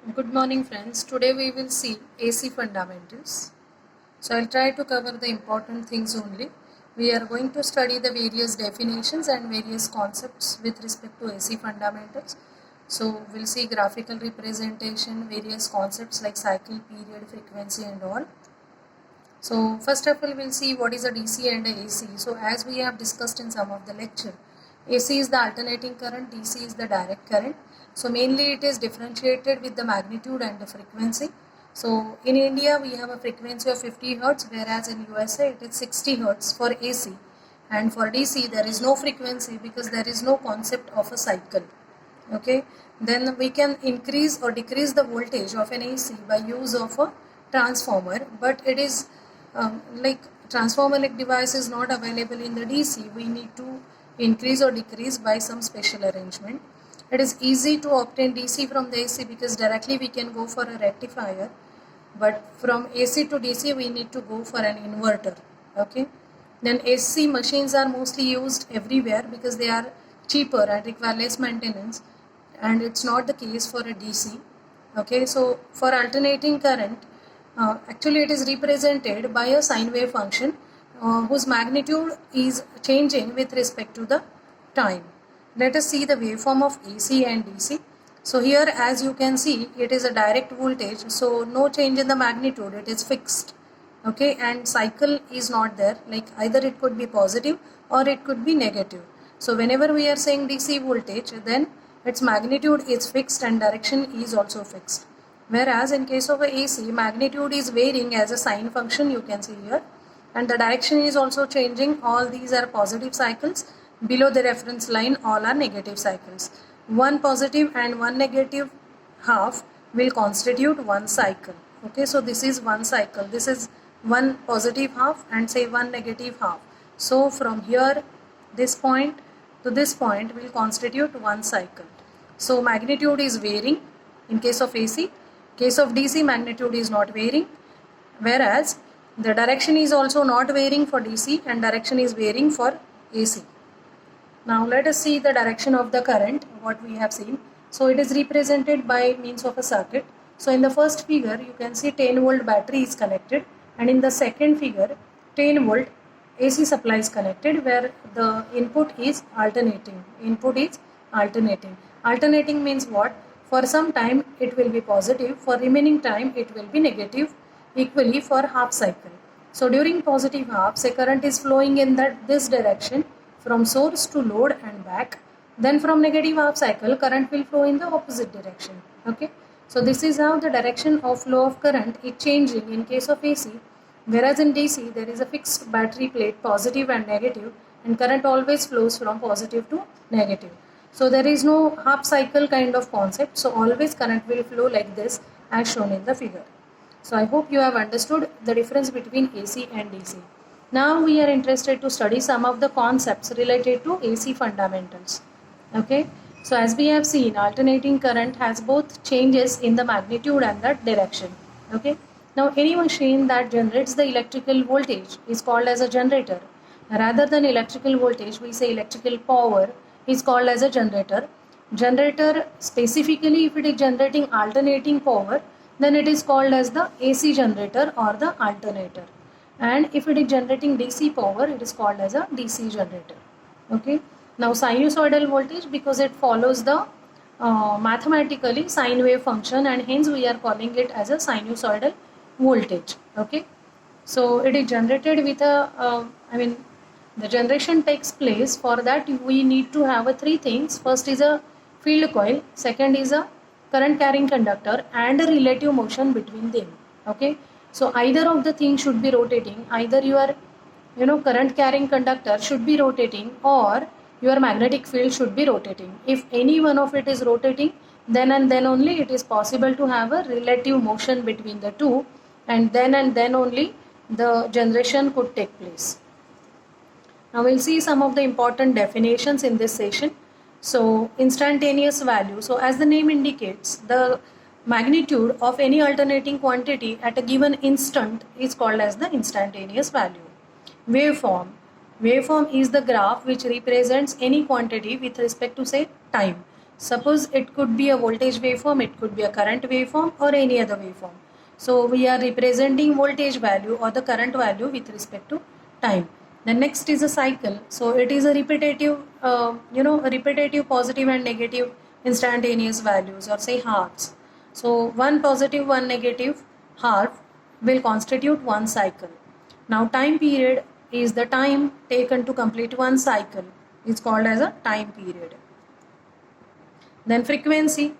Good morning friends. Today we will see AC fundamentals. So I'll try to cover the important things only. We are going to study the various definitions and various concepts with respect to AC fundamentals. So we'll see graphical representation, various concepts like cycle, period, frequency and all. So first of all we'll see what is a DC and a AC. So as we have discussed in some of the lecture, AC is the alternating current, DC is the direct current. So mainly it is differentiated with the magnitude and the frequency. So in India we have a frequency of 50 Hertz, whereas in USA it is 60 Hertz for AC. And for DC there is no frequency because there is no concept of a cycle. Okay, then we can increase or decrease the voltage of an AC by use of a transformer, but it is like transformer like device is not available in the DC. We need to increase or decrease by some special arrangement. It is easy to obtain DC from the AC because directly we can go for a rectifier, but from AC to DC we need to go for an inverter. Okay, then AC machines are mostly used everywhere because they are cheaper and require less maintenance, and it's not the case for a DC. Okay, so for alternating current, actually it is represented by a sine wave function whose magnitude is changing with respect to the time. Let us see the waveform of AC and DC. So here as you can see it is a direct voltage, so no change in the magnitude, it is fixed. Okay, and cycle is not there, like either it could be positive or it could be negative. So whenever we are saying DC voltage, then its magnitude is fixed and direction is also fixed. Whereas in case of a AC, magnitude is varying as a sine function, you can see here, and the direction is also changing. All these are positive cycles. Below the reference line all are negative cycles. One positive and one negative half will constitute one cycle. Okay, so this is one cycle, this is one positive half and say one negative half. So from here this point to this point will constitute one cycle. So magnitude is varying in case of AC. Case of DC, magnitude is not varying, whereas the direction is also not varying for DC and direction is varying for AC. Now let us see the direction of the current, what we have seen. So it is represented by means of a circuit. So in the first figure you can see 10 volt battery is connected, and in the second figure 10 volt AC supply is connected where the input is alternating. Alternating means what? For some time it will be positive, for remaining time it will be negative, equally for half cycle. So during positive half, say current is flowing in this direction from source to load and back. Then from negative half cycle, current will flow in the opposite direction. Okay, so this is how the direction of flow of current is changing in case of AC, whereas in DC there is a fixed battery plate, positive and negative, and current always flows from positive to negative. So there is no half cycle kind of concept, so always current will flow like this as shown in the figure. So I hope you have understood the difference between AC and DC. Now we are interested to study some of the concepts related to AC fundamentals. Okay, so as we have seen, alternating current has both changes in the magnitude and the direction. Okay, now any machine that generates the electrical voltage is called as a generator. Rather than electrical voltage, we say electrical power is called as a generator. Generator, specifically if it is generating alternating power, then it is called as the AC generator or the alternator. And if it is generating DC power, it is called as a DC generator. Okay, now sinusoidal voltage, because it follows the mathematically sine wave function, and hence we are calling it as a sinusoidal voltage. Okay, so it is generated with a the generation takes place. For that we need to have three things. First is a field coil, second is a current carrying conductor, and a relative motion between them. Okay, so either of the things should be rotating. Either your current carrying conductor should be rotating, or your magnetic field should be rotating. If any one of it is rotating, then and then only it is possible to have a relative motion between the two, and then only the generation could take place. Now we'll see some of the important definitions in this session. So instantaneous value. So as the name indicates, the magnitude of any alternating quantity at a given instant is called as the instantaneous value. Waveform. Waveform is the graph which represents any quantity with respect to say time. Suppose it could be a voltage waveform, it could be a current waveform, or any other waveform. So we are representing voltage value or the current value with respect to time. The next is a cycle. So it is a repetitive, a repetitive positive and negative instantaneous values, or say halves. So one positive, one negative half will constitute one cycle. Now time period is the time taken to complete one cycle. It's called as a time period. Then frequency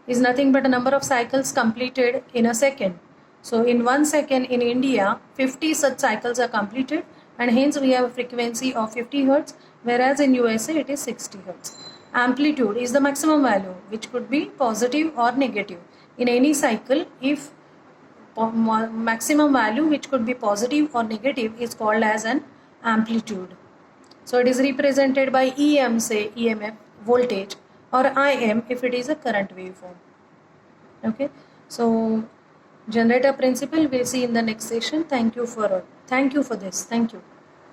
is nothing but a number of cycles completed in a second. So in 1 second in India, 50 such cycles are completed, and hence we have a frequency of 50 Hz, whereas in USA it is 60 Hz. Amplitude is the maximum value, which could be positive or negative. In any cycle, if maximum value which could be positive or negative is called as an amplitude. So it is represented by EM, say EMF, voltage, or IM if it is a current waveform. Okay, so generator principle we'll see in the next session. Thank you for this. Thank you.